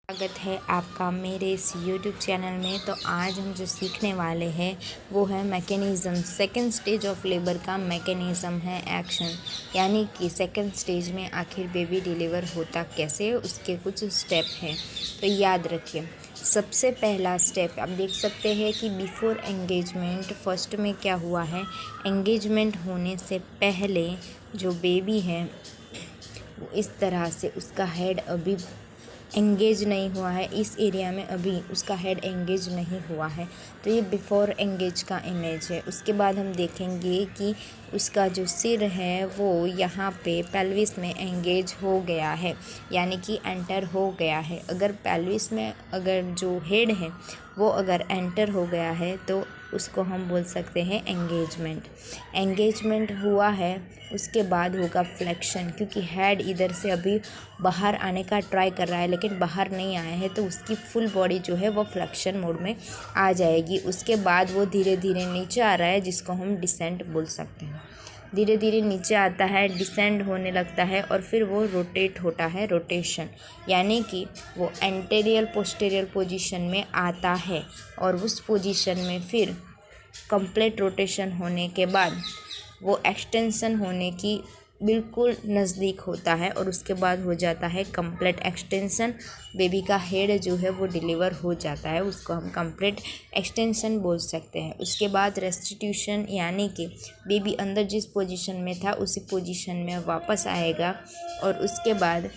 स्वागत है आपका मेरे इस YouTube चैनल में। तो आज हम जो सीखने वाले हैं वो है mechanism. Second stage of labour का मैकेनिज़्म है एक्शन, यानी कि सेकंड स्टेज में आखिर बेबी डिलीवर होता कैसे, उसके कुछ स्टेप हैं। तो याद रखिए, सबसे पहला स्टेप आप देख सकते हैं कि बिफोर एंगेजमेंट फर्स्ट में क्या हुआ है। एंगेजमेंट होने से पहले जो बेबी है वो इस तरह से, उसका हेड अभी एंगेज नहीं हुआ है, इस एरिया में अभी उसका हेड एंगेज नहीं हुआ है। तो ये बिफोर एंगेज का इमेज है। उसके बाद हम देखेंगे कि उसका जो सिर है वो यहाँ पे पेल्विस में एंगेज हो गया है, यानी कि एंटर हो गया है। अगर पेल्विस में अगर जो हेड है वो अगर एंटर हो गया है तो उसको हम बोल सकते हैं एंगेजमेंट। एंगेजमेंट हुआ है, उसके बाद होगा फ्लेक्शन, क्योंकि हेड इधर से अभी बाहर आने का ट्राई कर रहा है लेकिन बाहर नहीं आया है, तो उसकी फुल बॉडी जो है वो फ्लेक्शन मोड में आ जाएगी। उसके बाद वो धीरे धीरे नीचे आ रहा है, जिसको हम डिसेंट बोल सकते हैं। धीरे धीरे नीचे आता है, डिसेंड होने लगता है और फिर वो रोटेट होता है, रोटेशन, यानी कि वो एंटेरियर पोस्टीरियर पोजीशन में आता है। और उस पोजीशन में फिर कंप्लीट रोटेशन होने के बाद वो एक्सटेंशन होने की बिल्कुल नज़दीक होता है और उसके बाद हो जाता है कंप्लीट एक्सटेंशन। बेबी का हेड जो है वो डिलीवर हो जाता है, उसको हम कंप्लीट एक्सटेंशन बोल सकते हैं। उसके बाद रेस्टिट्यूशन, यानी कि बेबी अंदर जिस पोजीशन में था उसी पोजीशन में वापस आएगा। और उसके बाद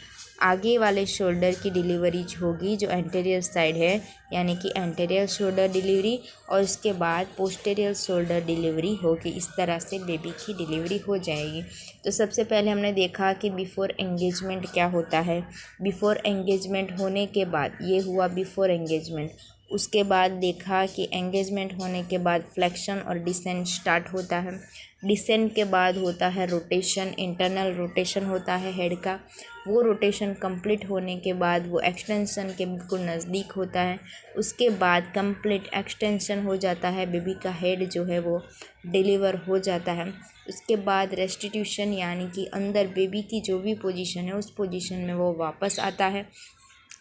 आगे वाले शोल्डर की डिलीवरी होगी जो एंटीरियर साइड है, यानी कि एंटीरियर शोल्डर डिलीवरी, और उसके बाद पोस्टीरियर शोल्डर डिलीवरी होगी। इस तरह से बेबी की डिलीवरी हो जाएगी। तो सबसे पहले हमने देखा कि बिफ़ोर एंगेजमेंट क्या होता है। बिफ़ोर एंगेजमेंट होने के बाद ये हुआ बिफ़ोर एंगेजमेंट। उसके बाद देखा कि एंगेजमेंट होने के बाद फ्लेक्शन और डिसेंट स्टार्ट होता है। डिसेंट के बाद होता है रोटेशन, इंटरनल रोटेशन होता है हेड का। वो रोटेशन कंप्लीट होने के बाद वो एक्सटेंशन के बिल्कुल नज़दीक होता है। उसके बाद कंप्लीट एक्सटेंशन हो जाता है, बेबी का हेड जो है वो डिलीवर हो जाता है। उसके बाद रेस्टिट्यूशन, यानी कि अंदर बेबी की जो भी पोजीशन है उस पोजीशन में वो वापस आता है,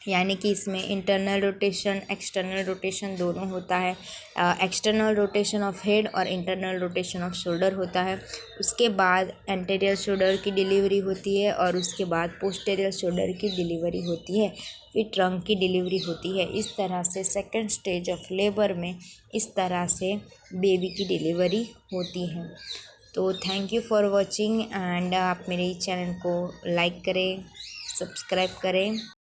यानी कि इसमें इंटरनल रोटेशन एक्सटर्नल रोटेशन दोनों होता है। एक्सटर्नल रोटेशन ऑफ हेड और इंटरनल रोटेशन ऑफ शोल्डर होता है। उसके बाद एंटीरियर शोल्डर की डिलीवरी होती है और उसके बाद पोस्टीरियर शोल्डर की डिलीवरी होती है, फिर ट्रंक की डिलीवरी होती है। इस तरह से सेकंड स्टेज ऑफ लेबर में इस तरह से बेबी की डिलीवरी होती है। तो thank you for watching and आप मेरे चैनल को लाइक करें, सब्सक्राइब करें।